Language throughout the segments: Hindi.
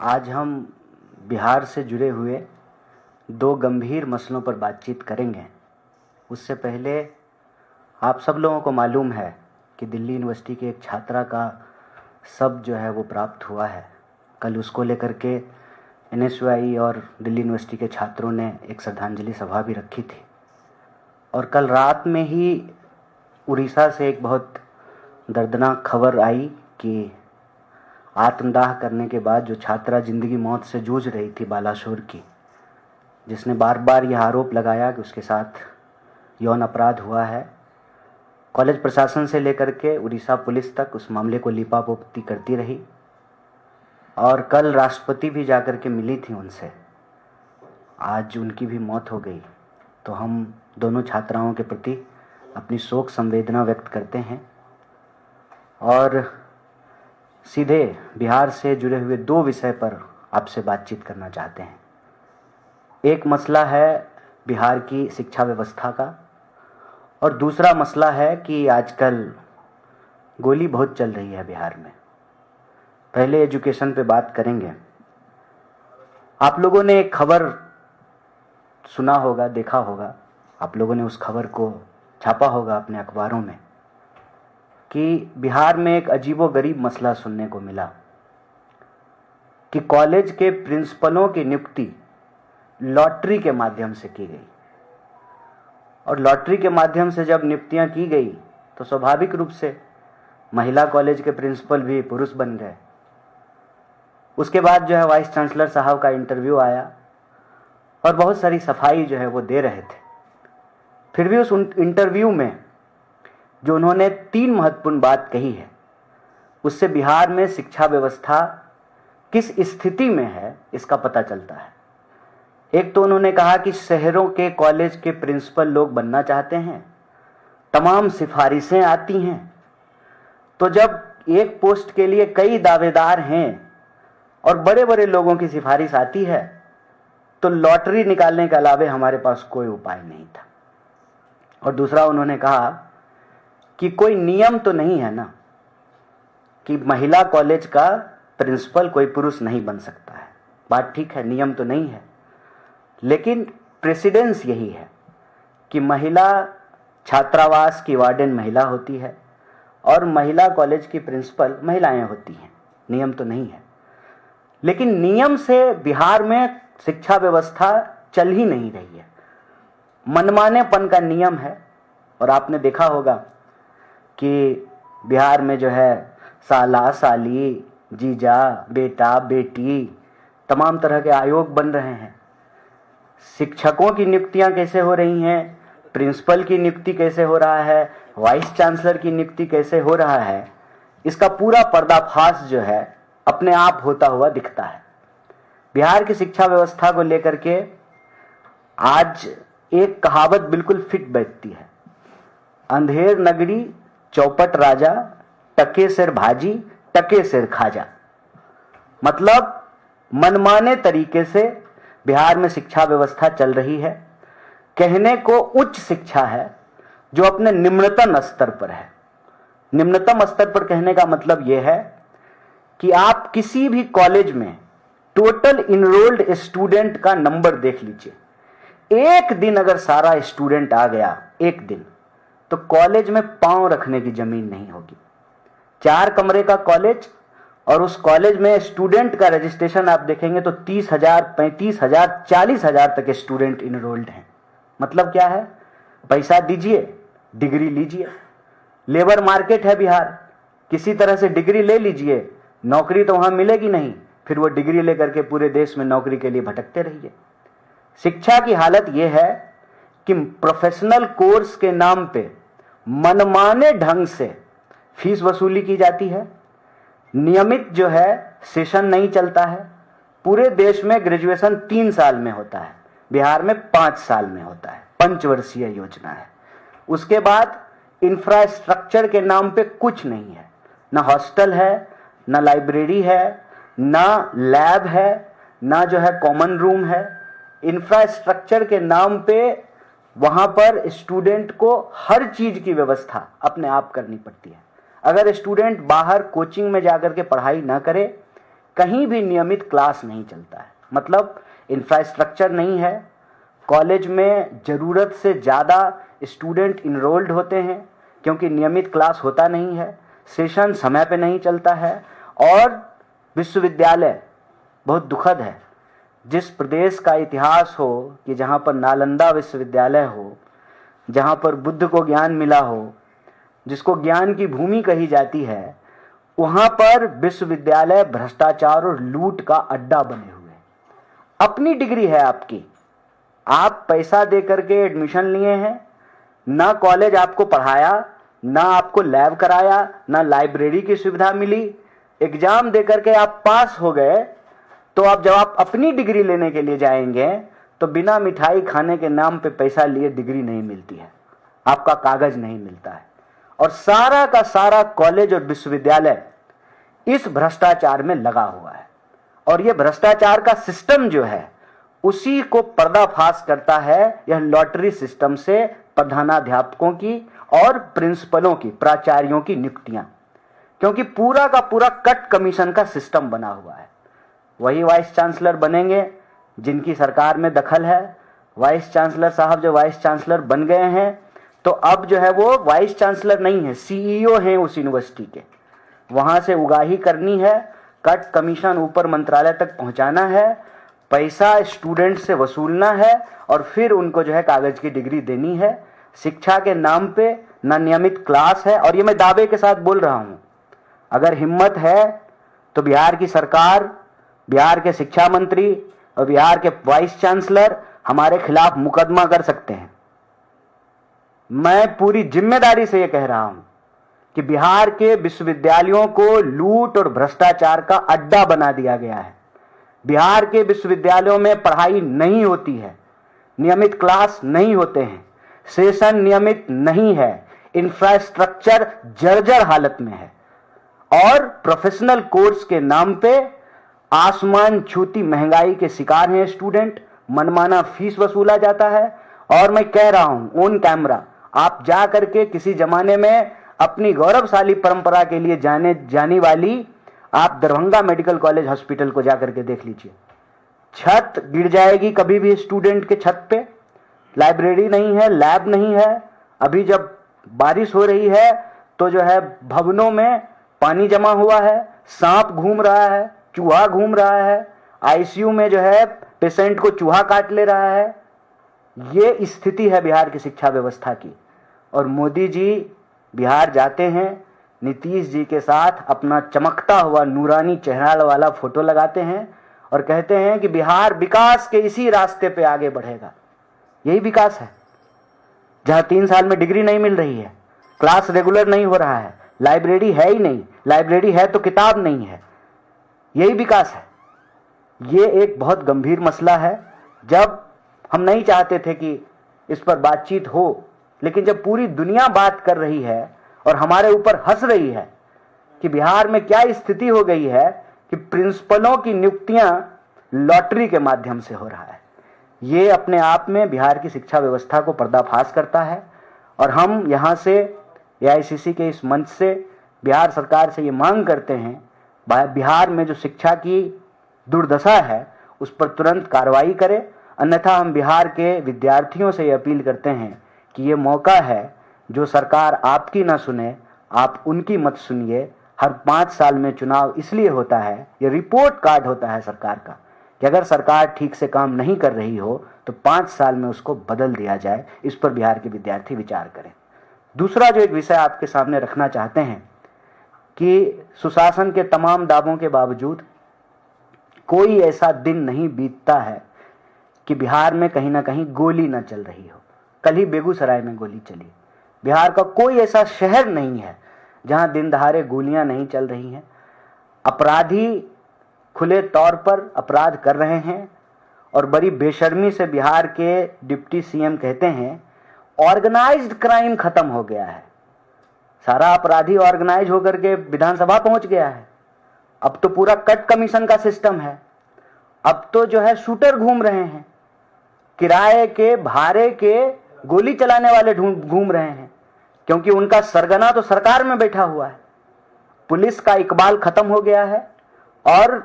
आज हम बिहार से जुड़े हुए दो गंभीर मसलों पर बातचीत करेंगे। उससे पहले आप सब लोगों को मालूम है कि दिल्ली यूनिवर्सिटी की एक छात्रा का शव जो है वो प्राप्त हुआ है। कल उसको लेकर के एनएसयूआई और दिल्ली यूनिवर्सिटी के छात्रों ने एक श्रद्धांजलि सभा भी रखी थी। और कल रात में ही उड़ीसा से एक बहुत दर्दनाक खबर आई कि आत्मदाह करने के बाद जो छात्रा जिंदगी मौत से जूझ रही थी बालासोर की, जिसने बार बार यह आरोप लगाया कि उसके साथ यौन अपराध हुआ है, कॉलेज प्रशासन से लेकर के उड़ीसा पुलिस तक उस मामले को लीपापोती करती रही। और कल राष्ट्रपति भी जाकर के मिली थी उनसे। आज उनकी भी मौत हो गई। तो हम दोनों छात्राओं के प्रति अपनी शोक संवेदना व्यक्त करते हैं और सीधे बिहार से जुड़े हुए दो विषय पर आपसे बातचीत करना चाहते हैं। एक मसला है बिहार की शिक्षा व्यवस्था का और दूसरा मसला है कि आजकल गोली बहुत चल रही है बिहार में। पहले एजुकेशन पे बात करेंगे। आप लोगों ने एक खबर सुना होगा, देखा होगा, आप लोगों ने उस खबर को छापा होगा अपने अखबारों में कि बिहार में एक अजीबोगरीब मसला सुनने को मिला कि कॉलेज के प्रिंसिपलों की नियुक्ति लॉटरी के माध्यम से की गई। और लॉटरी के माध्यम से जब नियुक्तियां की गई तो स्वाभाविक रूप से महिला कॉलेज के प्रिंसिपल भी पुरुष बन गए। उसके बाद जो है वाइस चांसलर साहब का इंटरव्यू आया और बहुत सारी सफाई जो है वो दे रहे थे। फिर भी उस इंटरव्यू में जो उन्होंने 3 महत्वपूर्ण बात कही है, उससे बिहार में शिक्षा व्यवस्था किस स्थिति में है इसका पता चलता है। एक तो उन्होंने कहा कि शहरों के कॉलेज के प्रिंसिपल लोग बनना चाहते हैं, तमाम सिफारिशें आती हैं, तो जब एक पोस्ट के लिए कई दावेदार हैं और बड़े बड़े लोगों की सिफारिश आती है तो लॉटरी निकालने के अलावे हमारे पास कोई उपाय नहीं था। और दूसरा उन्होंने कहा कि कोई नियम तो नहीं है ना कि महिला कॉलेज का प्रिंसिपल कोई पुरुष नहीं बन सकता है। बात ठीक है, नियम तो नहीं है, लेकिन प्रेसिडेंस यही है कि महिला छात्रावास की वार्डन महिला होती है और महिला कॉलेज की प्रिंसिपल महिलाएं होती हैं। नियम तो नहीं है, लेकिन नियम से बिहार में शिक्षा व्यवस्था चल ही नहीं रही है। मनमानेपन का नियम है। और आपने देखा होगा कि बिहार में जो है साला, साली, जीजा, बेटा, बेटी, तमाम तरह के आयोग बन रहे हैं। शिक्षकों की नियुक्तियां कैसे हो रही हैं, प्रिंसिपल की नियुक्ति कैसे हो रहा है, वाइस चांसलर की नियुक्ति कैसे हो रहा है, इसका पूरा पर्दाफाश जो है अपने आप होता हुआ दिखता है। बिहार की शिक्षा व्यवस्था को लेकर के आज एक कहावत बिल्कुल फिट बैठती है, अंधेर नगरी चौपट राजा, टके सिर भाजी, टके सिर खाजा। मतलब मनमाने तरीके से बिहार में शिक्षा व्यवस्था चल रही है। कहने को उच्च शिक्षा है जो अपने निम्नतम स्तर पर है। निम्नतम स्तर पर कहने का मतलब यह है कि आप किसी भी कॉलेज में टोटल इनरोल्ड स्टूडेंट का नंबर देख लीजिए। एक दिन अगर सारा स्टूडेंट आ गया एक दिन, तो कॉलेज में पांव रखने की जमीन नहीं होगी। 4 कमरे का कॉलेज और उस कॉलेज में स्टूडेंट का रजिस्ट्रेशन आप देखेंगे तो 30,000, 35,000, 40,000 तक स्टूडेंट इनरोल्ड हैं। मतलब क्या है? पैसा दीजिए, डिग्री लीजिए। लेबर मार्केट है बिहार, किसी तरह से डिग्री ले लीजिए, नौकरी तो वहां मिलेगी नहीं, फिर वो डिग्री लेकर के पूरे देश में नौकरी के लिए भटकते रहिए। शिक्षा की हालत यह है कि प्रोफेशनल कोर्स के नाम पे मनमाने ढंग से फीस वसूली की जाती है। नियमित जो है सेशन नहीं चलता है। पूरे देश में ग्रेजुएशन 3 साल में होता है, बिहार में 5 साल में होता है। पंचवर्षीय योजना है। उसके बाद इंफ्रास्ट्रक्चर के नाम पे कुछ नहीं है, ना हॉस्टल है, ना लाइब्रेरी है, ना लैब है, ना जो है कॉमन रूम है। इंफ्रास्ट्रक्चर के नाम पे वहां पर स्टूडेंट को हर चीज की व्यवस्था अपने आप करनी पड़ती है। अगर स्टूडेंट बाहर कोचिंग में जाकर के पढ़ाई ना करे, कहीं भी नियमित क्लास नहीं चलता है। मतलब इंफ्रास्ट्रक्चर नहीं है, कॉलेज में ज़रूरत से ज़्यादा स्टूडेंट इनरोल्ड होते हैं क्योंकि नियमित क्लास होता नहीं है, सेशन समय पे नहीं चलता है। और विश्वविद्यालय, बहुत दुखद है, जिस प्रदेश का इतिहास हो कि जहाँ पर नालंदा विश्वविद्यालय हो, जहाँ पर बुद्ध को ज्ञान मिला हो, जिसको ज्ञान की भूमि कही जाती है, वहाँ पर विश्वविद्यालय भ्रष्टाचार और लूट का अड्डा बने हुए हैं। अपनी डिग्री है आपकी, आप पैसा दे करके एडमिशन लिए हैं, ना कॉलेज आपको पढ़ाया, ना आपको लैब कराया, ना लाइब्रेरी की सुविधा मिली, एग्जाम दे करके आप पास हो गए, तो अब जब आप अपनी डिग्री लेने के लिए जाएंगे तो बिना मिठाई खाने के नाम पे पैसा लिए डिग्री नहीं मिलती है, आपका कागज नहीं मिलता है। और सारा का सारा कॉलेज और विश्वविद्यालय इस भ्रष्टाचार में लगा हुआ है। और यह भ्रष्टाचार का सिस्टम जो है उसी को पर्दाफाश करता है यह लॉटरी सिस्टम से प्रधानाध्यापकों की और प्रिंसिपलों की, प्राचार्यों की नियुक्तियां, क्योंकि पूरा का पूरा कट कमीशन का सिस्टम बना हुआ है। वही वाइस चांसलर बनेंगे जिनकी सरकार में दखल है। वाइस चांसलर साहब जो वाइस चांसलर बन गए हैं तो अब जो है वो वाइस चांसलर नहीं है, सीईओ हैं उस यूनिवर्सिटी के। वहां से उगाही करनी है, कट कमीशन ऊपर मंत्रालय तक पहुंचाना है, पैसा स्टूडेंट से वसूलना है और फिर उनको जो है कागज की डिग्री देनी है। शिक्षा के नाम पे न नियमित क्लास है। और ये मैं दावे के साथ बोल रहा हूं, अगर हिम्मत है तो बिहार की सरकार, बिहार के शिक्षा मंत्री और बिहार के वाइस चांसलर हमारे खिलाफ मुकदमा कर सकते हैं। मैं पूरी जिम्मेदारी से यह कह रहा हूं कि बिहार के विश्वविद्यालयों को लूट और भ्रष्टाचार का अड्डा बना दिया गया है। बिहार के विश्वविद्यालयों में पढ़ाई नहीं होती है, नियमित क्लास नहीं होते हैं, सेशन नियमित नहीं है, इंफ्रास्ट्रक्चर जर्जर हालत में है और प्रोफेशनल कोर्स के नाम पे आसमान छूती महंगाई के शिकार हैं स्टूडेंट। मनमाना फीस वसूला जाता है। और मैं कह रहा हूं ऑन कैमरा, आप जा करके किसी जमाने में अपनी गौरवशाली परंपरा के लिए जानी वाली आप दरभंगा मेडिकल कॉलेज हॉस्पिटल को जाकर के देख लीजिए। छत गिर जाएगी कभी भी स्टूडेंट के छत पे, लाइब्रेरी नहीं है, लैब नहीं है। अभी जब बारिश हो रही है तो जो है भवनों में पानी जमा हुआ है, सांप घूम रहा है, चूहा घूम रहा है, आईसीयू में जो है पेशेंट को चूहा काट ले रहा है। ये स्थिति है बिहार की शिक्षा व्यवस्था की। और मोदी जी बिहार जाते हैं, नीतीश जी के साथ अपना चमकता हुआ नूरानी चेहरा वाला फोटो लगाते हैं और कहते हैं कि बिहार विकास के इसी रास्ते पे आगे बढ़ेगा। यही विकास है जहां 3 साल में डिग्री नहीं मिल रही है, क्लास रेगुलर नहीं हो रहा है, लाइब्रेरी है ही नहीं, लाइब्रेरी है तो किताब नहीं है। यही विकास है। ये एक बहुत गंभीर मसला है। जब हम नहीं चाहते थे कि इस पर बातचीत हो, लेकिन जब पूरी दुनिया बात कर रही है और हमारे ऊपर हंस रही है कि बिहार में क्या स्थिति हो गई है कि प्रिंसिपलों की नियुक्तियां लॉटरी के माध्यम से हो रहा है, ये अपने आप में बिहार की शिक्षा व्यवस्था को पर्दाफाश करता है। और हम यहाँ से एआईसीसी के इस मंच से बिहार सरकार से ये मांग करते हैं, बिहार में जो शिक्षा की दुर्दशा है उस पर तुरंत कार्रवाई करें। अन्यथा हम बिहार के विद्यार्थियों से ये अपील करते हैं कि ये मौका है, जो सरकार आपकी ना सुने आप उनकी मत सुनिए। हर 5 साल में चुनाव इसलिए होता है, ये रिपोर्ट कार्ड होता है सरकार का, कि अगर सरकार ठीक से काम नहीं कर रही हो तो 5 साल में उसको बदल दिया जाए। इस पर बिहार के विद्यार्थी विचार करें। दूसरा जो एक विषय आपके सामने रखना चाहते हैं कि सुशासन के तमाम दावों के बावजूद कोई ऐसा दिन नहीं बीतता है कि बिहार में कहीं ना कहीं गोली न चल रही हो। कल ही बेगूसराय में गोली चली। बिहार का कोई ऐसा शहर नहीं है जहां दिन दहाड़े गोलियां नहीं चल रही हैं। अपराधी खुले तौर पर अपराध कर रहे हैं और बड़ी बेशर्मी से बिहार के डिप्टी सीएम कहते हैं ऑर्गेनाइज्ड क्राइम खत्म हो गया है। सारा अपराधी ऑर्गेनाइज होकर के विधानसभा पहुंच गया है। अब तो पूरा कट कमीशन का सिस्टम है। अब तो जो है शूटर घूम रहे हैं, किराए के भाड़े के गोली चलाने वाले घूम रहे हैं, क्योंकि उनका सरगना तो सरकार में बैठा हुआ है। पुलिस का इकबाल खत्म हो गया है और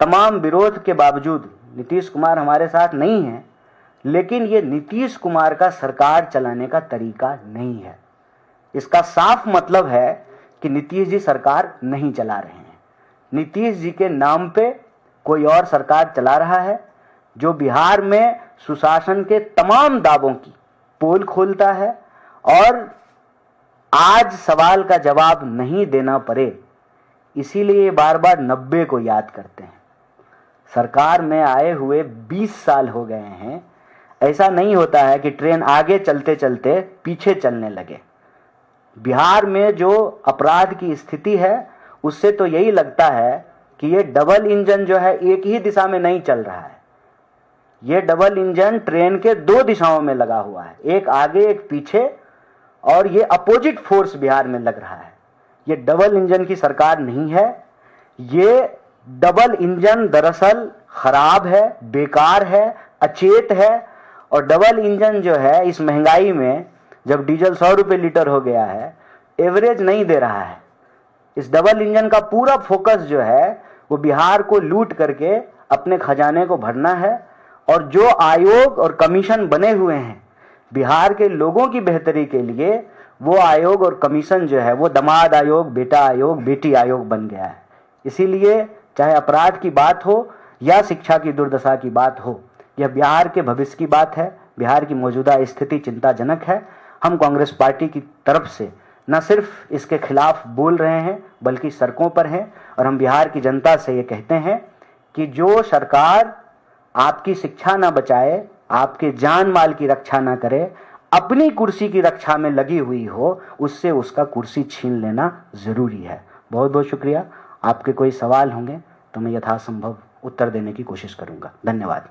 तमाम विरोध के बावजूद नीतीश कुमार हमारे साथ नहीं है, लेकिन ये नीतीश कुमार का सरकार चलाने का तरीका नहीं है। इसका साफ मतलब है कि नीतीश जी सरकार नहीं चला रहे हैं। नीतीश जी के नाम पे कोई और सरकार चला रहा है, जो बिहार में सुशासन के तमाम दावों की पोल खोलता है और आज सवाल का जवाब नहीं देना पड़े, इसीलिए बार बार 90 को याद करते हैं। सरकार में आए हुए 20 साल हो गए हैं। ऐसा नहीं होता है कि ट्रेन आगे चलते चलते पीछे चलने लगे। बिहार में जो अपराध की स्थिति है, उससे तो यही लगता है कि ये डबल इंजन जो है एक ही दिशा में नहीं चल रहा है। ये डबल इंजन ट्रेन के 2 दिशाओं में लगा हुआ है, एक आगे एक पीछे, और ये अपोजिट फोर्स बिहार में लग रहा है। ये डबल इंजन की सरकार नहीं है। ये डबल इंजन दरअसल खराब है, बेकार है, अचेत है। और डबल इंजन जो है इस महंगाई में, जब डीजल 100 रुपये लीटर हो गया है, एवरेज नहीं दे रहा है। इस डबल इंजन का पूरा फोकस जो है वो बिहार को लूट करके अपने खजाने को भरना है। और जो आयोग और कमीशन बने हुए हैं बिहार के लोगों की बेहतरी के लिए, वो आयोग और कमीशन जो है वो दामाद आयोग, बेटा आयोग, बेटी आयोग बन गया है। इसीलिए चाहे अपराध की बात हो या शिक्षा की दुर्दशा की बात हो, यह बिहार के भविष्य की बात है। बिहार की मौजूदा स्थिति चिंताजनक है। हम कांग्रेस पार्टी की तरफ से न सिर्फ इसके खिलाफ बोल रहे हैं, बल्कि सड़कों पर हैं। और हम बिहार की जनता से ये कहते हैं कि जो सरकार आपकी शिक्षा ना बचाए, आपके जान माल की रक्षा ना करे, अपनी कुर्सी की रक्षा में लगी हुई हो, उससे उसका कुर्सी छीन लेना जरूरी है। बहुत बहुत शुक्रिया। आपके कोई सवाल होंगे तो मैं यथासंभव उत्तर देने की कोशिश करूंगा। धन्यवाद।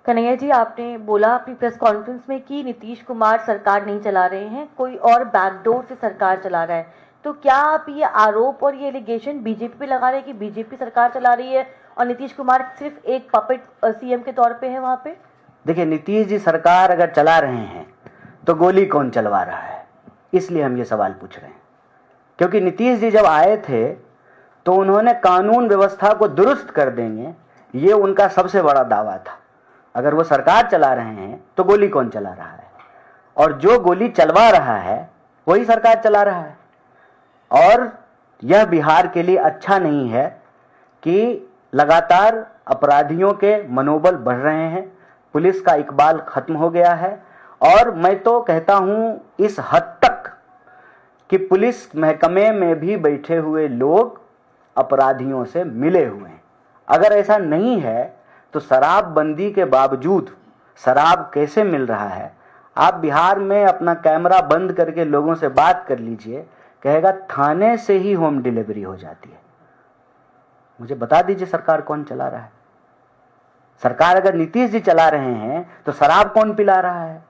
कन्हैया जी, आपने बोला अपनी प्रेस कॉन्फ्रेंस में कि नीतीश कुमार सरकार नहीं चला रहे हैं, कोई और बैकडोर से सरकार चला रहा है। तो क्या आप ये आरोप और ये एलिगेशन बीजेपी पे लगा रहे हैं कि बीजेपी सरकार चला रही है और नीतीश कुमार सिर्फ एक पपेट सीएम के तौर पे है वहां पे? देखिए, नीतीश जी सरकार अगर चला रहे हैं तो गोली कौन चलवा रहा है, इसलिए हम ये सवाल पूछ रहे हैं। क्योंकि नीतीश जी जब आए थे तो उन्होंने कानून व्यवस्था को दुरुस्त कर देंगे, ये उनका सबसे बड़ा दावा था। अगर वो सरकार चला रहे हैं तो गोली कौन चला रहा है, और जो गोली चलवा रहा है वही सरकार चला रहा है। और यह बिहार के लिए अच्छा नहीं है कि लगातार अपराधियों के मनोबल बढ़ रहे हैं, पुलिस का इकबाल खत्म हो गया है। और मैं तो कहता हूं इस हद तक कि पुलिस महकमे में भी बैठे हुए लोग अपराधियों से मिले हुए हैं। अगर ऐसा नहीं है तो शराबबंदी के बावजूद शराब कैसे मिल रहा है? आप बिहार में अपना कैमरा बंद करके लोगों से बात कर लीजिए, कहेगा थाने से ही होम डिलीवरी हो जाती है। मुझे बता दीजिए सरकार कौन चला रहा है? सरकार अगर नीतीश जी चला रहे हैं तो शराब कौन पिला रहा है?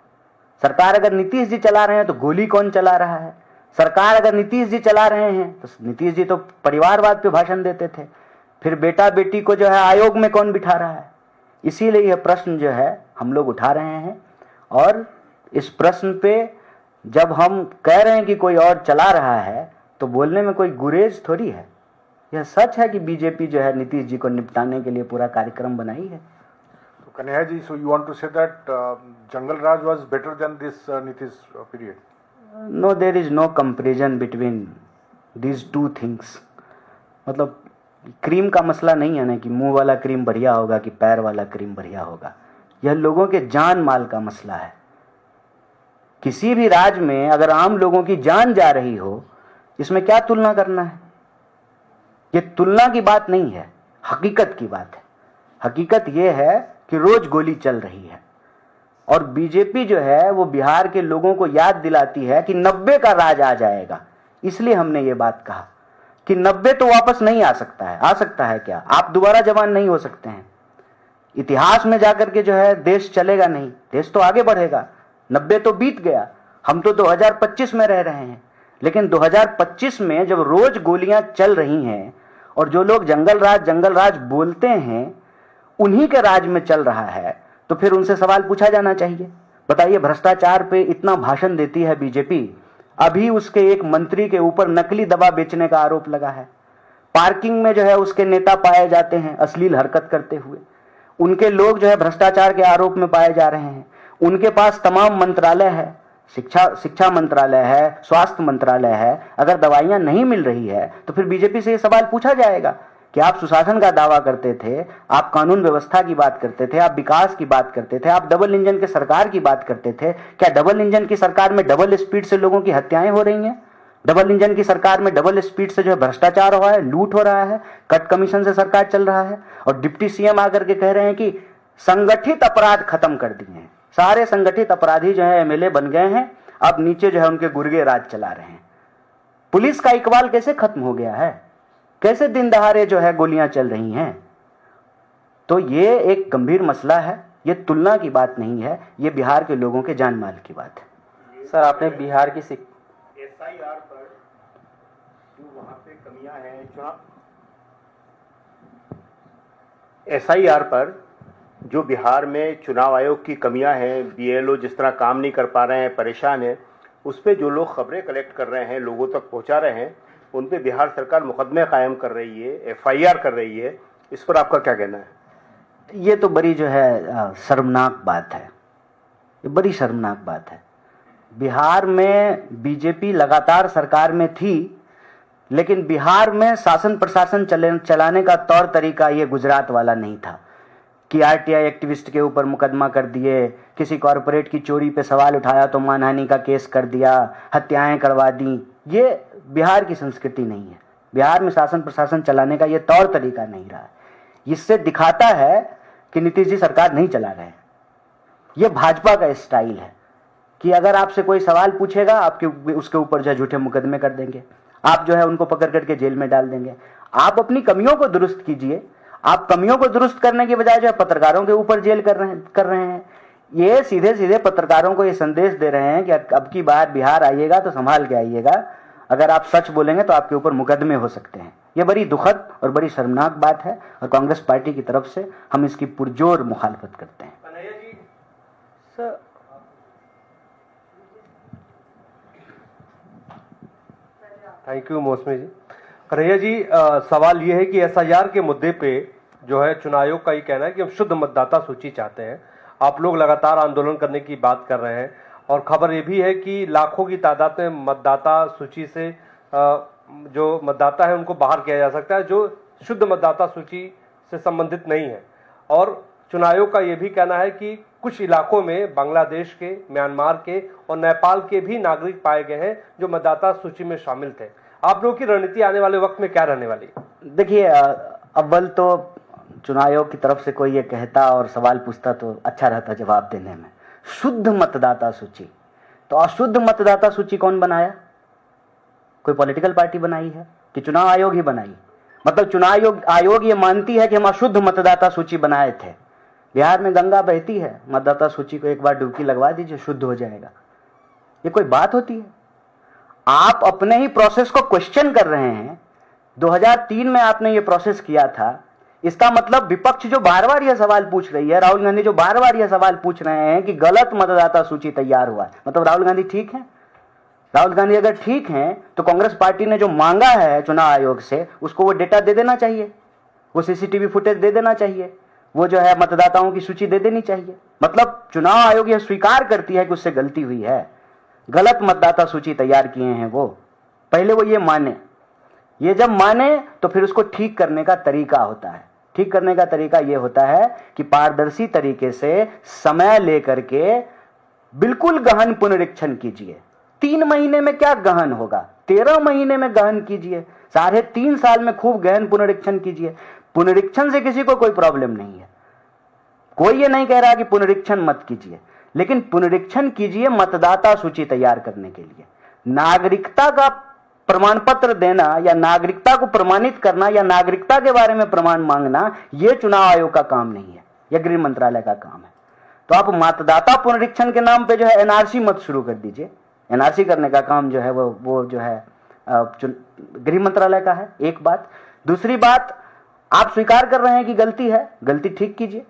सरकार अगर नीतीश जी चला रहे हैं तो गोली कौन चला रहा है? सरकार अगर नीतीश जी चला रहे हैं तो नीतीश जी तो परिवारवाद पे भाषण देते थे, फिर बेटा बेटी को जो है आयोग में कौन बिठा रहा है? इसीलिए यह प्रश्न जो है हम लोग उठा रहे हैं। और इस प्रश्न पे जब हम कह रहे हैं कि कोई और चला रहा है तो बोलने में कोई गुरेज थोड़ी है। यह सच है कि बीजेपी जो है नीतीश जी को निपटाने के लिए पूरा कार्यक्रम बनाई है। Kanhaiya ji, so you want to say that Jungle Raj was better than this Nitish period? No, there is no comparison between these two things. मतलब क्रीम का मसला नहीं है ना कि मुंह वाला क्रीम बढ़िया होगा कि पैर वाला क्रीम बढ़िया होगा। यह लोगों के जान माल का मसला है। किसी भी राज्य में अगर आम लोगों की जान जा रही हो, इसमें क्या तुलना करना है? ये तुलना की बात नहीं है, हकीकत की बात है। हकीकत ये है कि रोज गोली चल रही है और बीजेपी जो है वो बिहार के लोगों को याद दिलाती है कि 90 का राज आ जाएगा। इसलिए हमने ये बात कहा कि 90 तो वापस नहीं आ सकता है। आ सकता है क्या? आप दोबारा जवान नहीं हो सकते हैं। इतिहास में जाकर के जो है देश चलेगा नहीं, देश तो आगे बढ़ेगा। 90 तो बीत गया, हम तो 2025 में रह रहे हैं। लेकिन 2025 में जब रोज गोलियां चल रही हैं और जो लोग जंगल राज बोलते हैं उन्हीं के राज में चल रहा है, तो फिर उनसे सवाल पूछा जाना चाहिए। बताइए, भ्रष्टाचार पे इतना भाषण देती है बीजेपी, अभी उसके एक मंत्री के ऊपर नकली दवा बेचने का आरोप लगा है। पार्किंग में जो है उसके नेता पाए जाते हैं अश्लील हरकत करते हुए, उनके लोग जो है भ्रष्टाचार के आरोप में पाए जा रहे हैं, उनके पास तमाम मंत्रालय है, शिक्षा मंत्रालय है, स्वास्थ्य मंत्रालय है। अगर दवाइयां नहीं मिल रही है तो फिर बीजेपी से ये सवाल पूछा जाएगा कि आप सुशासन का दावा करते थे, आप कानून व्यवस्था की बात करते थे, आप विकास की बात करते थे, आप डबल इंजन के सरकार की बात करते थे। क्या डबल इंजन की सरकार में डबल स्पीड से लोगों की हत्याएं हो रही हैं? डबल इंजन की सरकार में डबल स्पीड से जो है भ्रष्टाचार हो रहा है, लूट हो रहा है, कट कमीशन से सरकार चल रहा है, और डिप्टी सीएम आकर के कह रहे हैं कि संगठित अपराध खत्म कर दिए हैं, सारे संगठित अपराधी जो है एमएलए बन गए हैं, अब नीचे जो है उनके गुर्गे राज चला रहे हैं। पुलिस का इकबाल कैसे खत्म हो गया है? कैसे दिन दहाड़े जो है गोलियां चल रही हैं? तो ये एक गंभीर मसला है, ये तुलना की बात नहीं है, ये बिहार के लोगों के जान माल की बात है। सर, आपने बिहार की एसआईआर पर जो वहां पे कमियां हैं, एसआईआर पर जो बिहार में चुनाव आयोग की कमियां हैं, बीएलओ जिस तरह काम नहीं कर पा रहे हैं, परेशान हैं, उस पे जो लोग खबरें कलेक्ट कर रहे हैं, लोगों तक पहुंचा रहे हैं, उन पे बिहार सरकार मुकदमे कायम कर रही है, एफआईआर कर रही है, इस पर आपका क्या कहना है? ये तो बड़ी जो है शर्मनाक बात है, ये बड़ी शर्मनाक बात है। बिहार में बीजेपी लगातार सरकार में थी, लेकिन बिहार में शासन प्रशासन चलाने का तौर तरीका ये गुजरात वाला नहीं था कि आरटीआई एक्टिविस्ट के ऊपर मुकदमा कर दिए, किसी कॉरपोरेट की चोरी पे सवाल उठाया तो मानहानि का केस कर दिया, हत्याएं करवा दी। ये बिहार की संस्कृति नहीं है। बिहार में शासन प्रशासन चलाने का ये तौर तरीका नहीं रहा है। इससे दिखाता है कि नीतीश जी सरकार नहीं चला रहे हैं। ये भाजपा का स्टाइल है कि अगर आपसे कोई सवाल पूछेगा, आपके उसके ऊपर जो है झूठे मुकदमे कर देंगे, आप जो है उनको पकड़ करके जेल में डाल देंगे। आप अपनी कमियों को दुरुस्त कीजिए। आप कमियों को दुरुस्त करने के बजाय जो है पत्रकारों के ऊपर जेल कर रहे हैं। ये सीधे सीधे पत्रकारों को ये संदेश दे रहे हैं कि अब की बार बिहार आइएगा तो संभाल के आइएगा, अगर आप सच बोलेंगे तो आपके ऊपर मुकदमे हो सकते हैं। ये बड़ी दुखद और बड़ी शर्मनाक बात है, और कांग्रेस पार्टी की तरफ से हम इसकी पुरजोर मुखालफत करते हैं। सर, थैंक यू मौसमी जी। कन्हैया जी, सवाल ये है कि एसआईआर के मुद्दे पे जो है चुनाव आयोग का ये कहना है कि हम शुद्ध मतदाता सूची चाहते हैं। आप लोग लगातार आंदोलन करने की बात कर रहे हैं, और खबर ये भी है कि लाखों की तादाद में मतदाता सूची से जो मतदाता है उनको बाहर किया जा सकता है, जो शुद्ध मतदाता सूची से संबंधित नहीं है। और चुनाव आयोग का ये भी कहना है कि कुछ इलाकों में बांग्लादेश के, म्यांमार के और नेपाल के भी नागरिक पाए गए हैं जो मतदाता सूची में शामिल थे। आप लोगों की रणनीति आने वाले वक्त में क्या रहने वाली? देखिए, अव्वल तो चुनाव आयोग की तरफ से कोई ये कहता और सवाल पूछता तो अच्छा रहता जवाब देने में। शुद्ध मतदाता सूची, तो अशुद्ध मतदाता सूची कौन बनाया? कोई पॉलिटिकल पार्टी बनाई है कि चुनाव आयोग ही बनाई? मतलब चुनाव आयोग ये मानती है कि हम अशुद्ध मतदाता सूची बनाए थे। बिहार में गंगा बहती है, मतदाता सूची को एक बार डुबकी लगवा दीजिए, शुद्ध हो जाएगा। ये कोई बात होती है? आप अपने ही प्रोसेस को क्वेश्चन कर रहे हैं। 2003 में आपने ये प्रोसेस किया था। इसका मतलब विपक्ष जो बार बार यह सवाल पूछ रही है, राहुल गांधी जो बार बार यह सवाल पूछ रहे हैं कि गलत मतदाता सूची तैयार हुआ है, मतलब राहुल गांधी ठीक है? राहुल गांधी अगर ठीक हैं तो कांग्रेस पार्टी ने जो मांगा है चुनाव आयोग से, उसको वो डेटा दे देना चाहिए, वो सीसीटीवी फुटेज दे देना चाहिए, वो जो है मतदाताओं की सूची दे देनी चाहिए। मतलब चुनाव आयोग यह स्वीकार करती है कि उससे गलती हुई है, गलत मतदाता सूची तैयार किए हैं वो। पहले वो ये माने, ये जब माने तो फिर उसको ठीक करने का तरीका होता है। ठीक करने का तरीका ये होता है कि पारदर्शी तरीके से समय लेकर के बिल्कुल गहन पुनरीक्षण कीजिए। 3 महीने में क्या गहन होगा, 13 महीने में गहन कीजिए, 3.5 साल में खूब गहन पुनरीक्षण कीजिए। पुनरीक्षण से किसी को कोई प्रॉब्लम नहीं है, कोई ये नहीं कह रहा कि पुनरीक्षण मत कीजिए, लेकिन पुनरीक्षण कीजिए मतदाता सूची तैयार करने के लिए। नागरिकता का प्रमाण पत्र देना या नागरिकता को प्रमाणित करना या नागरिकता के बारे में प्रमाण मांगना, यह चुनाव आयोग का काम नहीं है, यह गृह मंत्रालय का काम है। तो आप मतदाता पुनरीक्षण के नाम पे जो है एनआरसी मत शुरू कर दीजिए। एनआरसी करने का काम जो है वो जो है गृह मंत्रालय का है, एक बात। दूसरी बात, आप स्वीकार कर रहे हैं कि गलती है, गलती ठीक कीजिए,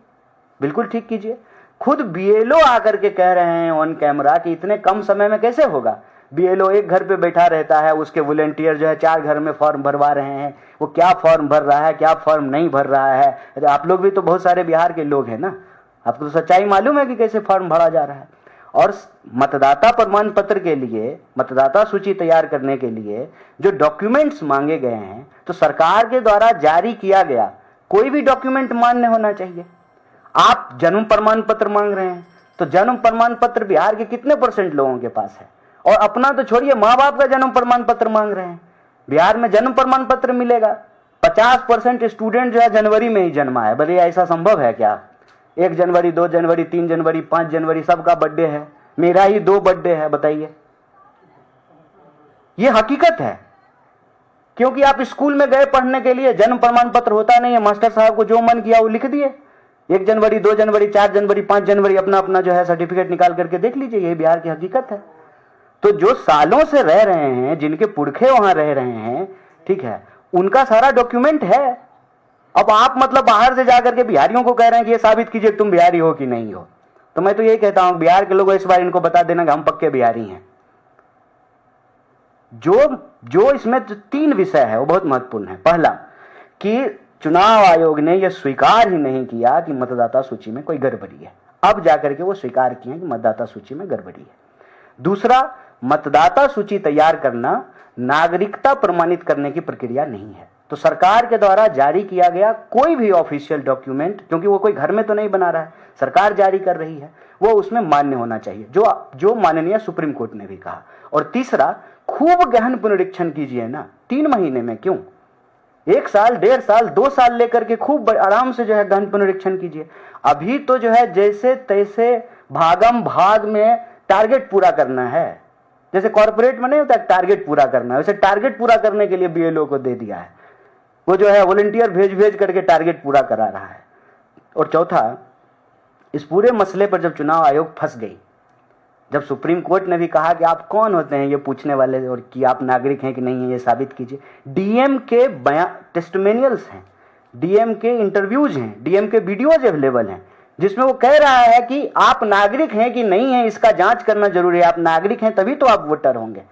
बिल्कुल ठीक कीजिए। खुद बीएलओ आकर के कह रहे हैं ऑन कैमरा कि इतने कम समय में कैसे होगा। बीएलओ एक घर पे बैठा रहता है, उसके वॉलंटियर जो है 4 घर में फॉर्म भरवा रहे हैं। वो क्या फॉर्म भर रहा है, क्या फॉर्म नहीं भर रहा है। अरे आप लोग भी तो बहुत सारे बिहार के लोग हैं ना, आपको तो सच्चाई मालूम है कि कैसे फॉर्म भरा जा रहा है। और मतदाता प्रमाण पत्र के लिए, मतदाता सूची तैयार करने के लिए जो डॉक्यूमेंट्स मांगे गए हैं, तो सरकार के द्वारा जारी किया गया कोई भी डॉक्यूमेंट मान्य होना चाहिए। आप जन्म प्रमाण पत्र मांग रहे हैं, तो जन्म प्रमाण पत्र बिहार के कितने % लोगों के पास है? और अपना तो छोड़िए, माँ बाप का जन्म प्रमाण पत्र मांग रहे हैं। बिहार में जन्म प्रमाण पत्र मिलेगा? 50% स्टूडेंट जो है जनवरी में ही जन्मा है। भले ऐसा संभव है क्या? 1 जनवरी, 2 जनवरी, 3 जनवरी, 5 जनवरी सबका बर्थडे है, मेरा ही 2 बर्थडे है। बताइए, ये हकीकत है। क्योंकि आप स्कूल में गए पढ़ने के लिए, जन्म प्रमाण पत्र होता नहीं है, मास्टर साहब को जो मन किया वो लिख दिए। 1 जनवरी, 2 जनवरी, 4 जनवरी, 5 जनवरी अपना अपना जो है सर्टिफिकेट निकाल करके देख लीजिए। ये बिहार की हकीकत है। तो जो सालों से रह रहे हैं, जिनके पुरखे वहां रह रहे हैं, ठीक है, उनका सारा डॉक्यूमेंट है। अब आप मतलब बाहर से जाकर के बिहारियों को कह रहे हैं कि ये साबित कीजिए कि तुम बिहारी हो कि नहीं हो। तो मैं तो यही कहता हूं, बिहार के लोगों इस बार इनको बता देना कि हम पक्के बिहारी हैं। जो इसमें 3 विषय है वो बहुत महत्वपूर्ण है। पहला कि चुनाव आयोग ने यह स्वीकार ही नहीं किया कि मतदाता सूची में कोई गड़बड़ी है। अब जाकर के वो स्वीकार किए कि मतदाता सूची में गड़बड़ी है। दूसरा, मतदाता सूची तैयार करना नागरिकता प्रमाणित करने की प्रक्रिया नहीं है। तो सरकार के द्वारा जारी किया गया कोई भी ऑफिशियल डॉक्यूमेंट, क्योंकि वो कोई घर में तो नहीं बना रहा है, सरकार जारी कर रही है, वो उसमें मान्य होना चाहिए, जो माननीय सुप्रीम कोर्ट ने भी कहा। और तीसरा, खूब गहन पुनरीक्षण कीजिए ना। 3 महीने में क्यों, 1 साल, 1.5 साल, 2 साल लेकर के खूब आराम से जो है गहन पुनरीक्षण कीजिए। अभी तो जो है जैसे तैसे भागम भाग में टारगेट पूरा करना है। जैसे कॉर्पोरेट में नहीं होता टारगेट पूरा करना है, वैसे टारगेट पूरा करने के लिए बीएलओ को दे दिया है। वो जो है वॉलंटियर भेज करके टारगेट पूरा करा रहा है। और चौथा, इस पूरे मसले पर जब चुनाव आयोग फंस गई, जब सुप्रीम कोर्ट ने भी कहा कि आप कौन होते हैं ये पूछने वाले और कि आप नागरिक हैं कि नहीं है ये साबित कीजिए। डीएम के टेस्टिमोनियल्स हैं, डीएम के इंटरव्यूज हैं, डीएम के वीडियोज अवेलेबल हैं, जिसमें वो कह रहा है कि आप नागरिक हैं कि नहीं है इसका जांच करना जरूरी है। आप नागरिक हैं तभी तो आप वोटर होंगे।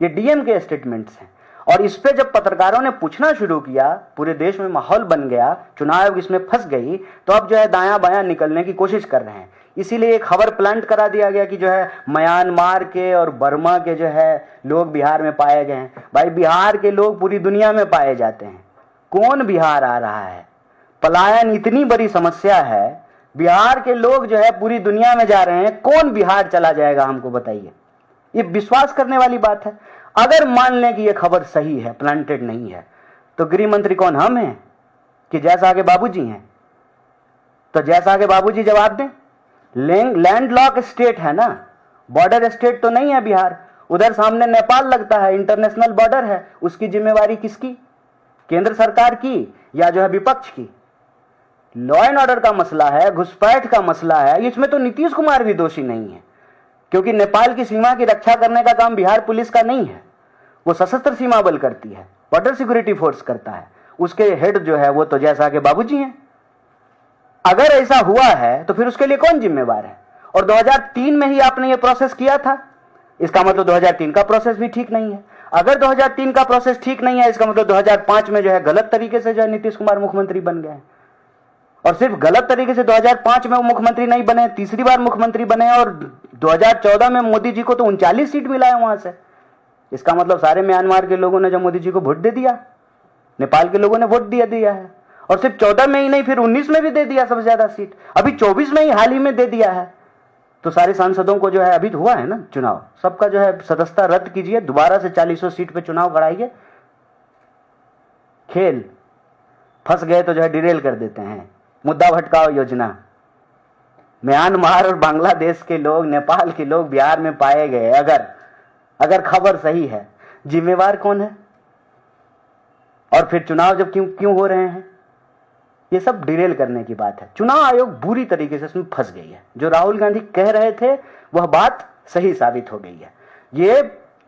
ये डीएम के स्टेटमेंट्स हैं। और इस पे जब पत्रकारों ने पूछना शुरू किया, पूरे देश में माहौल बन गया, चुनाव आयोग इसमें फंस गई, तो अब जो है दायां बायां निकलने की कोशिश कर रहे हैं। इसीलिए एक खबर प्लांट करा दिया गया कि जो है म्यांमार के और बर्मा के जो है लोग बिहार में पाए गए हैं। भाई, बिहार के लोग पूरी दुनिया में पाए जाते हैं, कौन बिहार आ रहा है? पलायन इतनी बड़ी समस्या है, बिहार के लोग जो है पूरी दुनिया में जा रहे हैं, कौन बिहार चला जाएगा हमको बताइए। ये विश्वास करने वाली बात है। अगर मान लें कि ये खबर सही है, प्लांटेड नहीं है, तो गृह मंत्री कौन, हम हैं कि जैसा के बाबूजी हैं? तो जैसा के बाबूजी जवाब दें। लैंड लॉक स्टेट है ना, बॉर्डर स्टेट तो नहीं है बिहार। उधर सामने नेपाल लगता है, इंटरनेशनल बॉर्डर है। उसकी जिम्मेवारी किसकी? केंद्र सरकार की या जो है विपक्ष की? लॉ एंड ऑर्डर का मसला है, घुसपैठ का मसला है, इसमें तो नीतीश कुमार भी दोषी नहीं है, क्योंकि नेपाल की सीमा की रक्षा करने का काम बिहार पुलिस का नहीं है। वो सशस्त्र सीमा बल करती है, बॉर्डर सिक्योरिटी फोर्स करता है। उसके हेड जो है वो तो जैसा के बाबूजी हैं। अगर ऐसा हुआ है तो फिर उसके लिए कौन जिम्मेवार है? और 2003 में ही आपने ये प्रोसेस किया था, इसका मतलब 2003 का प्रोसेस भी ठीक नहीं है। अगर 2003 का प्रोसेस ठीक नहीं है, इसका मतलब 2005 में जो है गलत तरीके से जो है नीतीश कुमार मुख्यमंत्री बन गए। और सिर्फ गलत तरीके से 2005 में वो मुख्यमंत्री नहीं बने, तीसरी बार मुख्यमंत्री बने। और 2014 में मोदी जी को तो 39 सीट मिला है वहां से। इसका मतलब सारे म्यांमार के लोगों ने जब मोदी जी को वोट दे दिया, नेपाल के लोगों ने वोट दिया है। और सिर्फ 14 में ही नहीं, फिर 19 में भी दे दिया सबसे ज्यादा सीट, अभी 24 में ही हाल ही में दे दिया है। तो सारे सांसदों को जो है, अभी हुआ है ना चुनाव, सबका जो है सदस्यता रद्द कीजिए, दोबारा से 40 सीट पे चुनाव कराइए। खेल फंस गए तो जो है डिरेल कर देते हैं। मुद्दा भटकाओ योजना। म्यांमार और बांग्लादेश के लोग, नेपाल के लोग बिहार में पाए गए, अगर खबर सही है, जिम्मेवार कौन है? और फिर चुनाव जब क्यों हो रहे हैं? ये सब डिरेल करने की बात है। चुनाव आयोग बुरी तरीके से इसमें फंस गई है। जो राहुल गांधी कह रहे थे वह बात सही साबित हो गई है। ये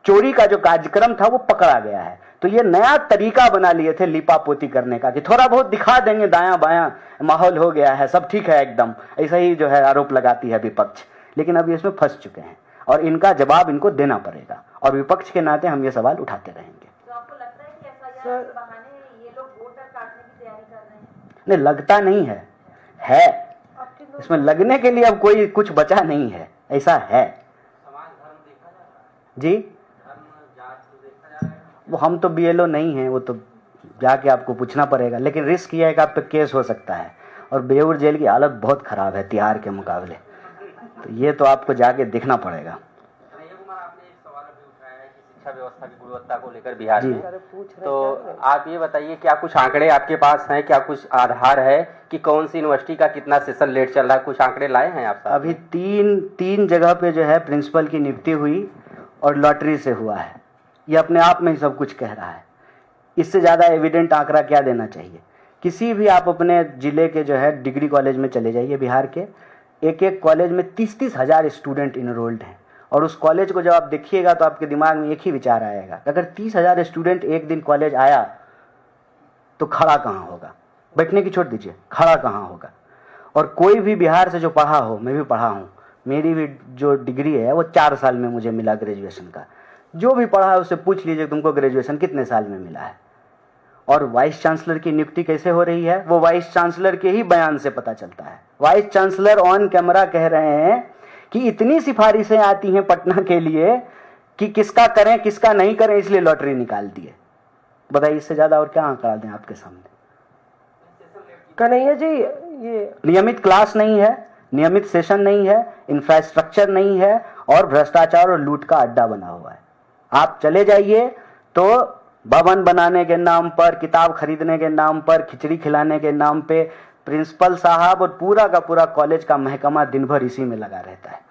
चोरी का जो कार्यक्रम था वो पकड़ा गया है। तो ये नया तरीका बना लिए थे लिपापोती करने का कि थोड़ा बहुत दिखा देंगे, दायां बायां माहौल हो गया है, सब ठीक है एकदम, ऐसा ही जो है आरोप लगाती है विपक्ष। लेकिन अब इसमें फंस चुके हैं। और इनका जवाब इनको देना पड़ेगा, और विपक्ष के नाते हम ये सवाल उठाते रहेंगे। तो आपको लगता है कि एसआईआर के बहाने ये लोग वोटर काटने की तैयारी कर रहे हैं? नहीं, लगता नहीं है इसमें लगने के लिए अब कोई कुछ बचा नहीं है, ऐसा है जी। वो हम तो बीएलओ नहीं हैं, वो तो जाके आपको पूछना पड़ेगा, लेकिन रिस्क ये है कि आप पे केस हो सकता है, और बेऊर जेल की हालत बहुत खराब है तिहाड़ के मुकाबले, तो ये तो आपको जाके देखना पड़ेगा। शिक्षा व्यवस्था की गुणवत्ता को लेकर बिहार में, तो आप ये बताइए, क्या कुछ आंकड़े आपके पास हैं, क्या कुछ आधार है कि कौन सी यूनिवर्सिटी का कितना सेशन लेट चल रहा है? कुछ आंकड़े लाए हैं आप? अभी तीन जगह पे जो है प्रिंसिपल की नियुक्ति हुई और लॉटरी से हुआ है, ये अपने आप में ही सब कुछ कह रहा है। इससे ज़्यादा एविडेंट आंकड़ा क्या देना चाहिए? किसी भी आप अपने ज़िले के जो है डिग्री कॉलेज में चले जाइए, बिहार के एक कॉलेज में 30-30 हज़ार स्टूडेंट इनरोल्ड हैं, और उस कॉलेज को जब आप देखिएगा तो आपके दिमाग में एक ही विचार आएगा, अगर 30,000 स्टूडेंट एक दिन कॉलेज आया तो खड़ा कहाँ होगा? बैठने की छोड़ दीजिए, खड़ा कहाँ होगा? और कोई भी बिहार से जो पढ़ा हो, मैं भी पढ़ा हूँ, मेरी भी जो डिग्री है वो 4 साल में मुझे मिला ग्रेजुएशन का। जो भी पढ़ा है उससे पूछ लीजिए तुमको ग्रेजुएशन कितने साल में मिला है। और वाइस चांसलर की नियुक्ति कैसे हो रही है, वो वाइस चांसलर के ही बयान से पता चलता है। वाइस चांसलर ऑन कैमरा कह रहे हैं कि इतनी सिफारिशें आती हैं पटना के लिए कि किसका करें किसका नहीं करें, इसलिए लॉटरी निकाल दिए। बताइए, इससे ज्यादा और क्या आंकड़ा दें आपके सामने? कन्हैया जी, ये नियमित क्लास नहीं है, नियमित सेशन नहीं है, इंफ्रास्ट्रक्चर नहीं है, और भ्रष्टाचार और लूट का अड्डा बना हुआ है। आप चले जाइए तो भवन बनाने के नाम पर, किताब खरीदने के नाम पर, खिचड़ी खिलाने के नाम पे प्रिंसिपल साहब और पूरा का पूरा कॉलेज का महकमा दिन भर इसी में लगा रहता है।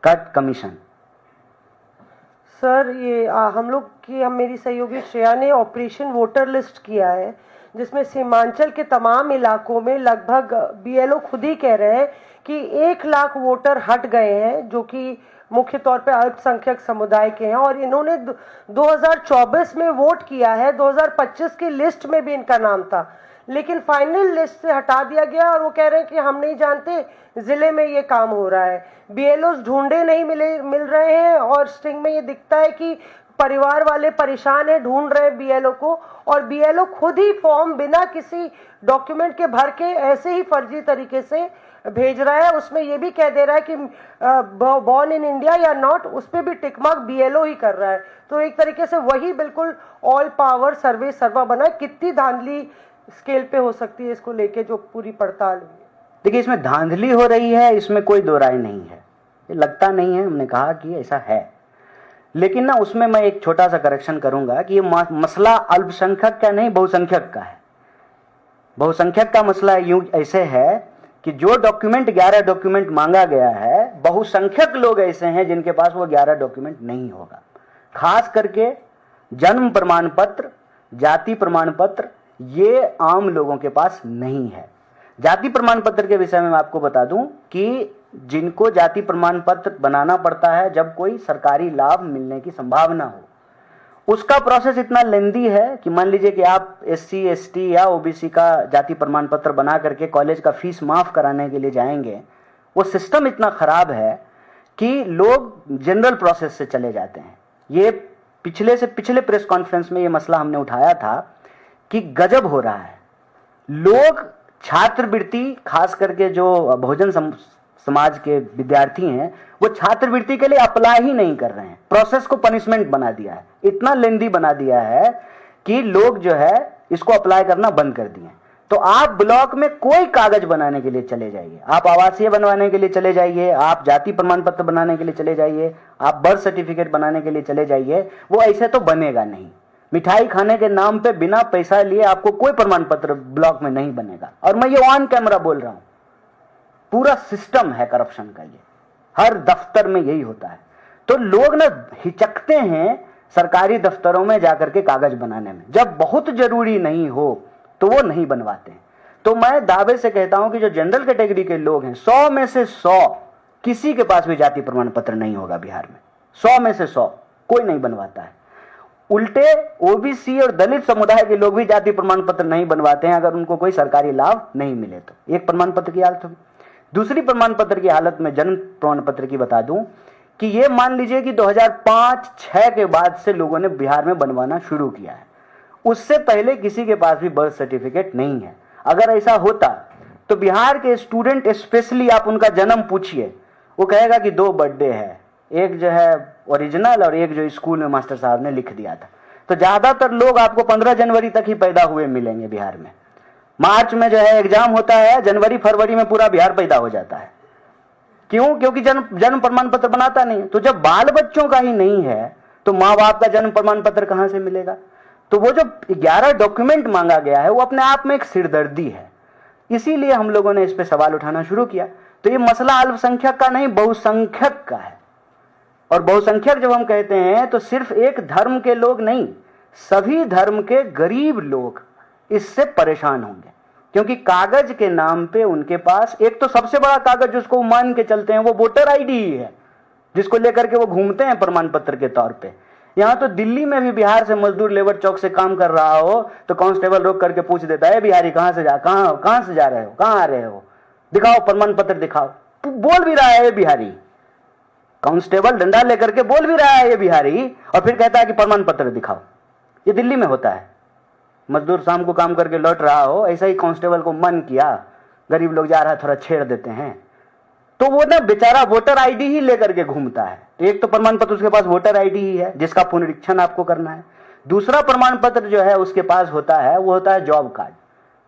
Cut commission. सर, ये हम मेरी सहयोगी श्रेया ने ऑपरेशन वोटर लिस्ट किया है, जिसमें सीमांचल के तमाम इलाकों में लगभग बीएलओ खुद ही कह रहे हैं कि 1 लाख वोटर हट गए हैं, जो कि मुख्य तौर पे अल्पसंख्यक समुदाय के हैं, और इन्होंने 2024 में वोट किया है। 2025 की लिस्ट में भी इनका नाम था, लेकिन फाइनल लिस्ट से हटा दिया गया, और वो कह रहे हैं कि हम नहीं जानते जिले में ये काम हो रहा है। बीएलओ ढूंढे नहीं मिल रहे हैं, और स्ट्रिंग में ये दिखता है कि परिवार वाले परेशान है, ढूंढ रहे हैं बीएलओ को, और बीएलओ खुद ही फॉर्म बिना किसी डॉक्यूमेंट के भर के ऐसे ही फर्जी तरीके से भेज रहा है। उसमें ये भी कह दे रहा है कि बॉर्न इन इंडिया या नॉट, उस पर भी टिकमार्क बीएलओ ही कर रहा है। तो एक तरीके से वही बिल्कुल ऑल पावर सर्वे सर्वा बना है। कितनी धांधली स्केल पे हो सकती है इसको लेके जो पूरी पड़ताल हुई? देखिए, इसमें धांधली हो रही है, इसमें कोई दो राय नहीं है, ये लगता नहीं है, हमने कहा कि ऐसा है। लेकिन ना उसमें मैं एक छोटा सा करेक्शन करूंगा कि ये मसला अल्पसंख्यक का नहीं, बहुसंख्यक का है। बहुसंख्यक का मसला यूं ऐसे है कि जो डॉक्यूमेंट 11 डॉक्यूमेंट मांगा गया है, बहुसंख्यक लोग ऐसे हैं जिनके पास वो 11 डॉक्यूमेंट नहीं होगा। खास करके जन्म प्रमाण पत्र, जाति प्रमाण पत्र, ये आम लोगों के पास नहीं है। जाति प्रमाण पत्र के विषय में मैं आपको बता दूं कि जिनको जाति प्रमाण पत्र बनाना पड़ता है जब कोई सरकारी लाभ मिलने की संभावना हो, उसका प्रोसेस इतना लेंदी है कि मान लीजिए कि आप SC ST या OBC का जाति प्रमाण पत्र बना करके कॉलेज का फीस माफ कराने के लिए जाएंगे, वो सिस्टम इतना खराब है कि लोग जनरल प्रोसेस से चले जाते हैं। ये पिछले प्रेस कॉन्फ्रेंस में ये मसला हमने उठाया था कि गजब हो रहा है। लोग छात्रवृत्ति, खास करके जो बहुजन समाज के विद्यार्थी हैं, वो छात्रवृत्ति के लिए अप्लाई ही नहीं कर रहे हैं। प्रोसेस को पनिशमेंट बना दिया है, इतना लेंदी बना दिया है कि लोग जो है इसको अप्लाई करना बंद कर दिए। तो आप ब्लॉक में कोई कागज बनाने के लिए चले जाइए, आप आवासीय बनवाने के लिए चले जाइए, आप जाति प्रमाण पत्र बनाने के लिए चले जाइए, आप बर्थ सर्टिफिकेट बनाने के लिए चले जाइए, वो ऐसे तो बनेगा नहीं। मिठाई खाने के नाम पे बिना पैसा लिए आपको कोई प्रमाण पत्र ब्लॉक में नहीं बनेगा। और मैं ये ऑन कैमरा बोल रहा हूं, पूरा सिस्टम है करप्शन का, ये हर दफ्तर में यही होता है। तो लोग ना हिचकते हैं सरकारी दफ्तरों में जाकर के कागज बनाने में, जब बहुत जरूरी नहीं हो तो वो नहीं बनवाते हैं। तो मैं दावे से कहता हूं कि जो जनरल कैटेगरी के लोग हैं, 100 में से 100 किसी के पास भी जाति प्रमाण पत्र नहीं होगा बिहार में। 100 में से 100 कोई नहीं बनवाता है। उल्टे OBC और दलित समुदाय के लोग भी जाति प्रमाण पत्र नहीं बनवाते हैं अगर उनको कोई सरकारी लाभ नहीं मिले तो। एक प्रमाण पत्र की हालत होगी। दूसरी प्रमाण पत्र की हालत में जन्म प्रमाण पत्र की बता दूं कि ये मान लीजिए कि 2005-6 के बाद से लोगों ने बिहार में बनवाना शुरू किया है, उससे पहले किसी के पास भी बर्थ सर्टिफिकेट नहीं है। अगर ऐसा होता तो बिहार के स्टूडेंट स्पेशली आप उनका जन्म पूछिए, वो कहेगा कि 2 बर्थडे है, एक जो है ओरिजिनल और एक जो स्कूल में मास्टर साहब ने लिख दिया था। तो ज्यादातर लोग आपको 15 जनवरी तक ही पैदा हुए मिलेंगे बिहार में। मार्च में जो है एग्जाम होता है, जनवरी फरवरी में पूरा बिहार पैदा हो जाता है। क्यों? क्योंकि जन्म प्रमाण पत्र बनाता नहीं। तो जब बाल बच्चों का ही नहीं है तो माँ बाप का जन्म प्रमाण पत्र कहां से मिलेगा? तो वो जो 11 डॉक्यूमेंट मांगा गया है वो अपने आप में एक सिरदर्दी है। इसीलिए हम लोगों ने इस पे सवाल उठाना शुरू किया। तो ये मसला अल्पसंख्यक का नहीं, बहुसंख्यक का है। और बहुसंख्यक जब हम कहते हैं तो सिर्फ एक धर्म के लोग नहीं, सभी धर्म के गरीब लोग इससे परेशान होंगे। क्योंकि कागज के नाम पे उनके पास एक तो सबसे बड़ा कागज जिसको वो मान के चलते हैं वो वोटर आईडी ही है, जिसको लेकर के वो घूमते हैं प्रमाण पत्र के तौर पे। यहां तो दिल्ली में भी बिहार से मजदूर लेबर चौक से काम कर रहा हो तो कांस्टेबल रोक करके पूछ देता है, बिहारी कहां से जा रहे हो, कहां आ रहे हो, दिखाओ प्रमाण पत्र दिखाओ। बोल भी रहा है ये बिहारी, कांस्टेबल डंडा लेकर के बोल भी रहा है ये बिहारी, और फिर कहता है कि प्रमाण पत्र दिखाओ। ये दिल्ली में होता है। मजदूर शाम को काम करके लौट रहा हो, ऐसा ही कांस्टेबल को मन किया, गरीब लोग जा रहा है थोड़ा छेड़ देते हैं, तो वो ना बेचारा वोटर आईडी ही लेकर के घूमता है। तो एक तो प्रमाण पत्र उसके पास वोटर आईडी ही है जिसका पुनरीक्षण आपको करना है। दूसरा प्रमाण पत्र जो है उसके पास होता है वो होता है जॉब कार्ड,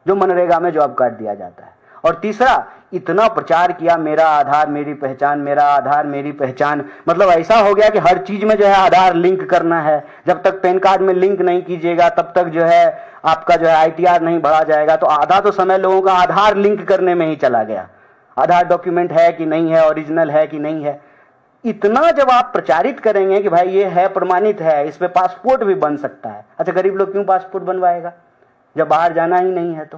जो मनरेगा में जॉब कार्ड दिया जाता है। और तीसरा, इतना प्रचार किया मेरा आधार मेरी पहचान, मेरा आधार मेरी पहचान, मतलब ऐसा हो गया कि हर चीज में जो है आधार लिंक करना है। जब तक पैन कार्ड में लिंक नहीं कीजिएगा तब तक जो है आपका जो है आईटीआर नहीं बढ़ा जाएगा। तो आधा तो समय लोगों का आधार लिंक करने में ही चला गया, आधार डॉक्यूमेंट है कि नहीं है, ओरिजिनल है कि नहीं है। इतना जब आप प्रचारित करेंगे कि भाई ये है, प्रमाणित है, इस पे पासपोर्ट भी बन सकता है। अच्छा, गरीब लोग क्यों पासपोर्ट बनवाएगा जब बाहर जाना ही नहीं है?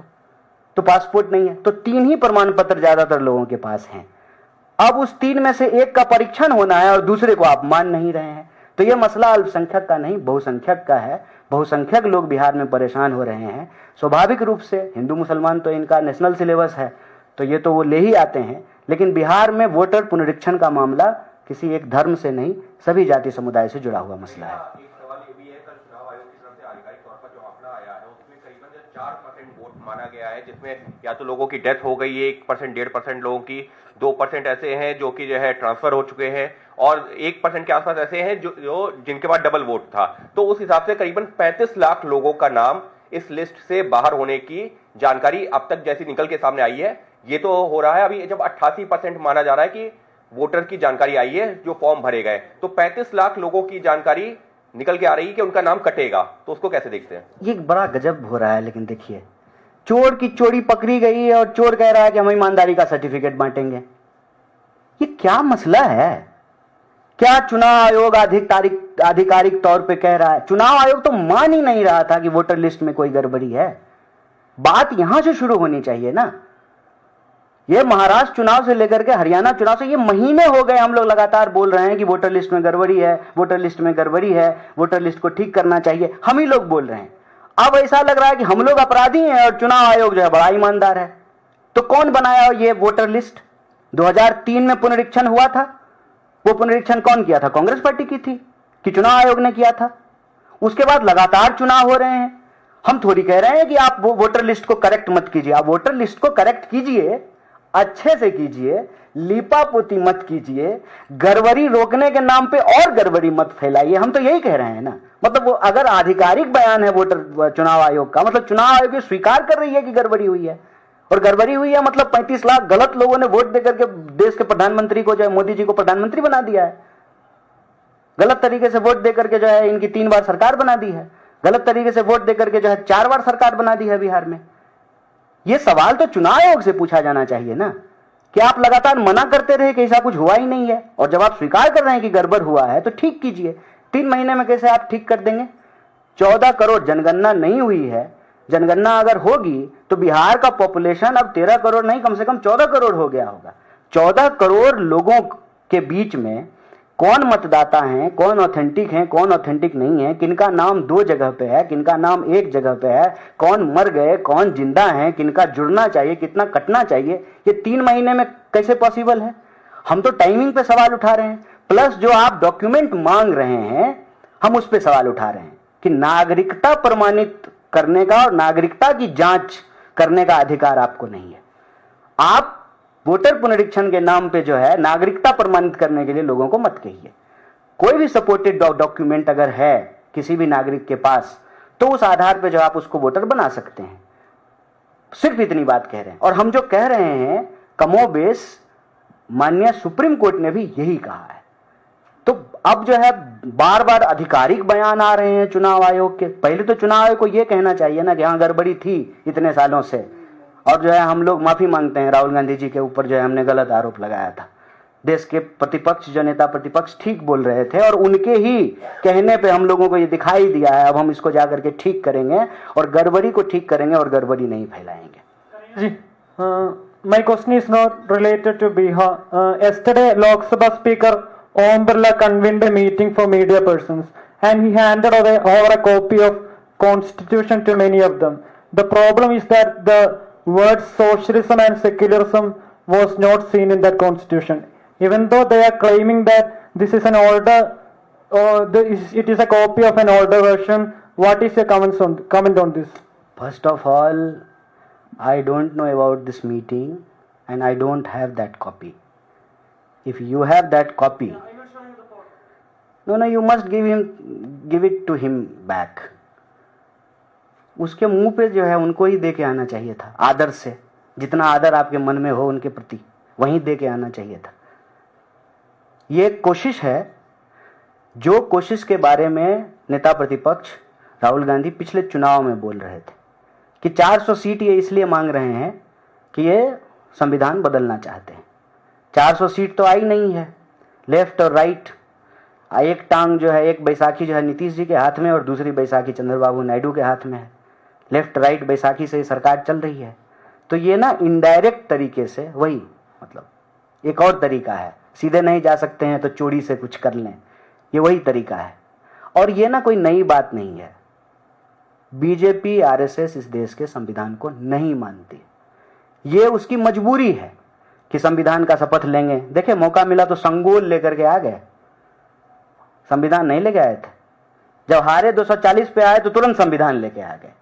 तो पासपोर्ट नहीं है तो 3 ही प्रमाण पत्र ज्यादातर लोगों के पास हैं। अब उस 3 में से एक का परीक्षण होना है और दूसरे को आप मान नहीं रहे हैं। तो यह मसला अल्पसंख्यक का नहीं, बहुसंख्यक का है। बहुसंख्यक लोग बिहार में परेशान हो रहे हैं। स्वाभाविक रूप से हिंदू मुसलमान तो इनका नेशनल सिलेबस है तो ये तो वो ले ही आते हैं, लेकिन बिहार में वोटर पुनरीक्षण का मामला किसी एक धर्म से नहीं, सभी जाति समुदाय से जुड़ा हुआ मसला है। माना गया है जिसमें या तो लोगों की डेथ हो गई है, 1%, 1.5% लोगों की, 2% ऐसे हैं जो कि जो है ट्रांसफर हो चुके हैं, और 1% के आसपास ऐसे हैं जो जिनके पास डबल वोट था। तो उस हिसाब से करीबन 35 लाख लोगों का नाम इस लिस्ट से बाहर होने की जानकारी अब तक जैसी निकल के सामने आई है। ये तो हो रहा है अभी जब 88% माना जा रहा है कि वोटर की जानकारी आई है जो फॉर्म भरे गए, तो 35 लाख लोगों की जानकारी निकल के आ रही है कि उनका नाम कटेगा। तो उसको कैसे देखते हैं? ये बड़ा गजब हो रहा है। लेकिन देखिए, चोर की चोरी पकड़ी गई है और चोर कह रहा है कि हम ईमानदारी का सर्टिफिकेट बांटेंगे। ये क्या मसला है? क्या चुनाव आयोग आधिकारिक तौर पे कह रहा है? चुनाव आयोग तो मान ही नहीं रहा था कि वोटर लिस्ट में कोई गड़बड़ी है। बात यहां से शुरू होनी चाहिए ना। ये महाराष्ट्र चुनाव से लेकर के हरियाणा चुनाव से ये महीने हो गए हम लोग लगातार बोल रहे हैं कि वोटर लिस्ट में गड़बड़ी है, वोटर लिस्ट में गड़बड़ी है, वोटर लिस्ट को ठीक करना चाहिए। हम ही लोग बोल रहे हैं। अब ऐसा लग रहा है कि हम लोग अपराधी हैं और चुनाव आयोग जो है बड़ा ईमानदार है। तो कौन बनाया ये वोटर लिस्ट? 2003 में पुनरीक्षण हुआ था। वो पुनरीक्षण कौन किया था? कांग्रेस पार्टी की थी कि चुनाव आयोग ने किया था? उसके बाद लगातार चुनाव हो रहे हैं। हम थोड़ी कह रहे हैं कि आप वो वोटर लिस्ट को करेक्ट मत कीजिए। आप वोटर लिस्ट को करेक्ट कीजिए, अच्छे से कीजिए, लीपापोती मत कीजिए, गड़बड़ी रोकने के नाम पे और गड़बड़ी मत फैलाइए। हम तो यही कह रहे हैं ना। मतलब वो अगर आधिकारिक बयान है वोटर चुनाव आयोग का, मतलब चुनाव आयोग ये स्वीकार कर रही है कि गड़बड़ी हुई है, और गड़बड़ी हुई है मतलब 35 लाख गलत लोगों ने वोट देकर के देश के प्रधानमंत्री को, जो है मोदी जी को प्रधानमंत्री बना दिया है। गलत तरीके से वोट देकर के जो है इनकी 3 बार सरकार बना दी है। गलत तरीके से वोट देकर के जो है 4 बार सरकार बना दी है बिहार में। ये सवाल तो चुनाव आयोग से पूछा जाना चाहिए ना कि आप लगातार मना करते रहे कि ऐसा कुछ हुआ ही नहीं है, और जब आप स्वीकार कर रहे हैं कि गड़बड़ हुआ है तो ठीक कीजिए। 3 महीने में कैसे आप ठीक कर देंगे? 14 करोड़ जनगणना नहीं हुई है। जनगणना अगर होगी तो बिहार का पॉपुलेशन अब 13 करोड़ नहीं, कम से कम 14 करोड़ हो गया होगा। 14 करोड़ लोगों के बीच में कौन मतदाता हैं, कौन ऑथेंटिक हैं, कौन ऑथेंटिक नहीं है, किनका नाम 2 जगह पे है, किनका नाम 1 जगह पे है, कौन मर गए, कौन जिंदा हैं, किनका जुड़ना चाहिए, कितना कटना चाहिए, ये 3 महीने में कैसे पॉसिबल है? हम तो टाइमिंग पे सवाल उठा रहे हैं। प्लस जो आप डॉक्यूमेंट मांग रहे हैं, हम उस पर सवाल उठा रहे हैं कि नागरिकता प्रमाणित करने का और नागरिकता की जांच करने का अधिकार आपको नहीं है। आप वोटर पुनरीक्षण के नाम पे जो है नागरिकता प्रमाणित करने के लिए लोगों को मत कहिए। कोई भी सपोर्टेड डॉक्यूमेंट अगर है किसी भी नागरिक के पास, तो उस आधार पे जो आप उसको वोटर बना सकते हैं। सिर्फ इतनी बात कह रहे हैं। और हम जो कह रहे हैं कमोबेश माननीय सुप्रीम कोर्ट ने भी यही कहा है। तो अब जो है बार बार आधिकारिक बयान आ रहे हैं चुनाव आयोग के। पहले तो चुनाव आयोग को यह कहना चाहिए ना कि हाँ गड़बड़ी थी इतने सालों से, और जो है हम लोग माफी मांगते हैं राहुल गांधी जी के ऊपर जो है हमने गलत आरोप लगाया था। देश के प्रतिपक्ष जो नेता प्रतिपक्ष ठीक बोल रहे थे और उनके ही कहने पे हम लोगों को ये दिखाई दिया है। अब हम इसको जाकर के ठीक करेंगे और गड़बड़ी को ठीक करेंगे और गड़बड़ी नहीं फैलाएंगे। जी, my question is not related to Bihar. Yesterday, Lok Sabha Speaker Om Birla convened a meeting for media persons, and he handed over a copy of Constitution to many of them. The problem is that the words socialism and secularism was not seen in that Constitution. Even though they are claiming that this is an older, it is a copy of an older version, what is your comment on this? First of all, I don't know about this meeting and I don't have that copy. If you have that copy, no, you must give it to him back. उसके मुंह पे जो है उनको ही दे के आना चाहिए था, आदर से, जितना आदर आपके मन में हो उनके प्रति वहीं दे के आना चाहिए था। ये एक कोशिश है, जो कोशिश के बारे में नेता प्रतिपक्ष राहुल गांधी पिछले चुनाव में बोल रहे थे कि 400 सीट ये इसलिए मांग रहे हैं कि ये संविधान बदलना चाहते हैं। 400 सीट तो आई नहीं है। लेफ्ट और राइट, एक टांग जो है, एक बैसाखी जो है नीतीश जी के हाथ में और दूसरी बैसाखी चंद्रबाबू नायडू के हाथ में है। लेफ्ट राइट बैसाखी से सरकार चल रही है। तो ये ना इनडायरेक्ट तरीके से वही, मतलब एक और तरीका है, सीधे नहीं जा सकते हैं तो चोरी से कुछ कर लें, ये वही तरीका है। और ये ना कोई नई बात नहीं है। बीजेपी आरएसएस इस देश के संविधान को नहीं मानती। ये उसकी मजबूरी है कि संविधान का शपथ लेंगे। देखिए मौका मिला तो संगोल लेकर के आ गए, संविधान नहीं लेके आए थे। जब हारे 240 पे आए तो तुरंत संविधान लेके आ गए।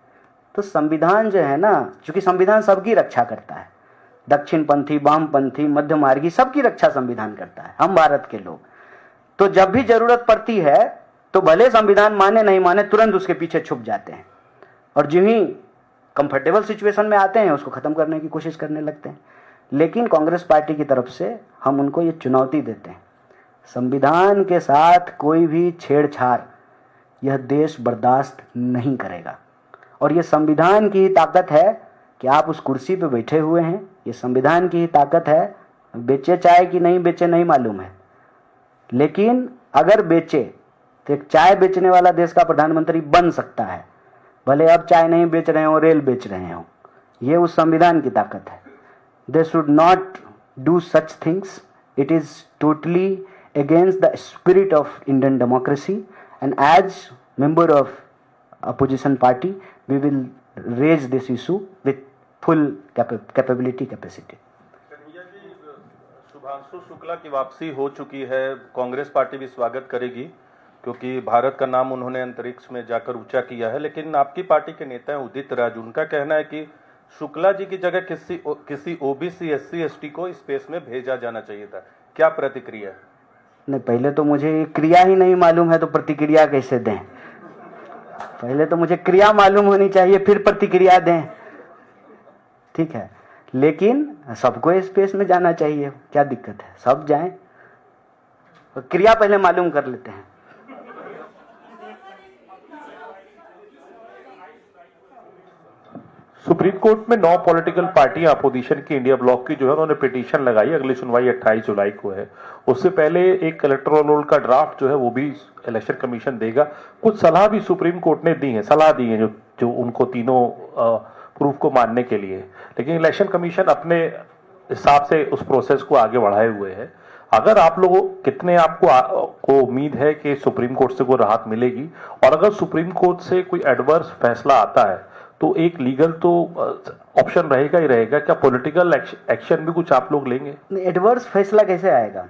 तो संविधान जो है ना, चूंकि संविधान सबकी रक्षा करता है, दक्षिण पंथी, वामपंथी, मध्य मार्गी, सबकी रक्षा संविधान करता है, हम भारत के लोग। तो जब भी जरूरत पड़ती है तो भले संविधान माने नहीं माने, तुरंत उसके पीछे छुप जाते हैं और जो ही कंफर्टेबल सिचुएशन में आते हैं उसको खत्म करने की कोशिश करने लगते हैं। लेकिन कांग्रेस पार्टी की तरफ से हम उनको ये चुनौती देते हैं, संविधान के साथ कोई भी छेड़छाड़ यह देश बर्दाश्त नहीं करेगा। और ये संविधान की ही ताकत है कि आप उस कुर्सी पे बैठे हुए हैं। ये संविधान की ही ताकत है। बेचे चाय कि नहीं बेचे नहीं मालूम है, लेकिन अगर बेचे तो एक चाय बेचने वाला देश का प्रधानमंत्री बन सकता है, भले अब चाय नहीं बेच रहे हो, रेल बेच रहे हो। ये उस संविधान की ताकत है। They should not do such things. It is totally against the spirit of Indian democracy, and as member of opposition party we will raise this issue with full capability capacity. Shubhanshu Shukla की वापसी हो चुकी है, कांग्रेस पार्टी भी स्वागत करेगी क्योंकि भारत का नाम उन्होंने अंतरिक्ष में जाकर ऊंचा किया है। लेकिन आपकी पार्टी के नेता हैं उदित राज, उनका कहना है कि शुक्ला जी की जगह किसी ओबीसी एससी एसटी को स्पेस में भेजा जाना चाहिए था। क्या प्रतिक्रिया है? नहीं, पहले तो मुझे क्रिया ही नहीं मालूम है तो प्रतिक्रिया कैसे दें? पहले तो मुझे क्रिया मालूम होनी चाहिए, फिर प्रतिक्रिया दें। ठीक है, लेकिन सबको स्पेस में जाना चाहिए, क्या दिक्कत है? सब जाएं, क्रिया पहले मालूम कर लेते हैं। सुप्रीम कोर्ट में 9 पॉलिटिकल पार्टियां अपोजिशन की इंडिया ब्लॉक की जो है उन्होंने पिटीशन लगाई। अगली सुनवाई 28 जुलाई को है। उससे पहले एक इलेक्टोरल रोल का ड्राफ्ट जो है वो भी इलेक्शन कमीशन देगा। कुछ सलाह भी सुप्रीम कोर्ट ने दी है, सलाह दी है जो उनको तीनों प्रूफ को मानने के लिए। लेकिन इलेक्शन कमीशन अपने हिसाब से उस प्रोसेस को आगे बढ़ाए हुए है। अगर आप लोगों कितने आपको उम्मीद है कि सुप्रीम कोर्ट से कोई राहत मिलेगी, और अगर सुप्रीम कोर्ट से कोई एडवर्स फैसला आता है तो एक लीगल तो ऑप्शन रहेगा ही रहेगा, क्या पॉलिटिकल एक्शन भी कुछ आप लोग लेंगे? एडवर्स फैसला कैसे आएगा?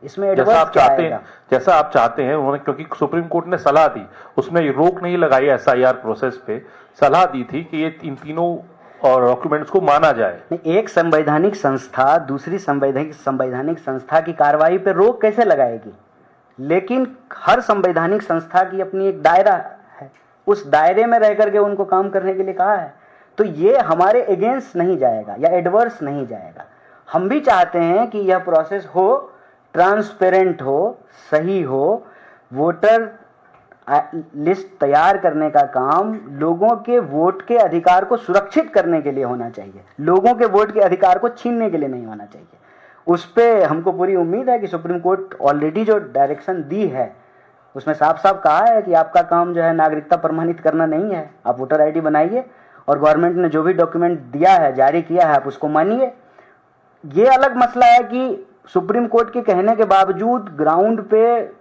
इसमें जैसा एडवर्स आप क्या चाहते आएगा? हैं, जैसा आप चाहते हैं उन्होंने, क्योंकि सुप्रीम कोर्ट ने सलाह दी, उसमें रोक नहीं लगाई एसआईआर प्रोसेस पे, सलाह दी थी कि ये इन तीनों और डॉक्यूमेंट्स को माना जाए। नहीं, एक संवैधानिक संस्था दूसरी संवैधानिक संस्था की कार्रवाई पे रोक कैसे लगाएगी? लेकिन हर संवैधानिक संस्था की अपनी एक दायरा है, उस दायरे में रह करके उनको काम करने के लिए कहा है। तो ये हमारे अगेंस्ट नहीं जाएगा या एडवर्स नहीं जाएगा। हम भी चाहते हैं कि यह प्रोसेस हो, ट्रांसपेरेंट हो, सही हो। वोटर लिस्ट तैयार करने का काम लोगों के वोट के अधिकार को सुरक्षित करने के लिए होना चाहिए, लोगों के वोट के अधिकार को छीनने के लिए नहीं होना चाहिए। उस पे हमको पूरी उम्मीद है कि सुप्रीम कोर्ट ऑलरेडी जो डायरेक्शन दी है उसमें साफ साफ कहा है कि आपका काम जो है नागरिकता प्रमाणित करना नहीं है, आप वोटर आईडी बनाइए और गवर्नमेंट ने जो भी डॉक्यूमेंट दिया है, जारी किया है, आप उसको मानिए। ये अलग मसला है कि सुप्रीम कोर्ट के कहने के बावजूद ग्राउंड पे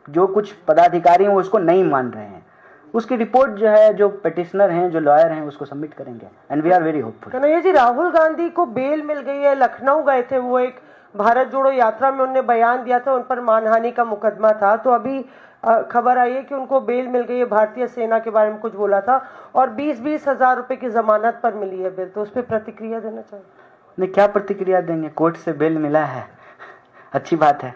जो कुछ पदाधिकारी हैं वो उसको नहीं मान रहे हैं। उसकी रिपोर्ट जो है, जो पिटिशनर हैं, जो लॉयर हैं, उसको सबमिट करेंगे and we are very hopeful. Kanhaiya ji, Rahul Gandhi को बेल मिल गई है, लखनऊ गए थे वो, एक भारत जोड़ो यात्रा में उन्होंने बयान दिया था, उन पर मानहानि का मुकदमा था, तो अभी खबर आई है कि उनको बेल मिल गई है, भारतीय सेना के बारे में कुछ बोला था और 20-20 हजार रुपए की जमानत पर मिली है बेल, तो उस पर प्रतिक्रिया देना चाहिए। नहीं, क्या प्रतिक्रिया देंगे? कोर्ट से बेल मिला है, अच्छी बात है।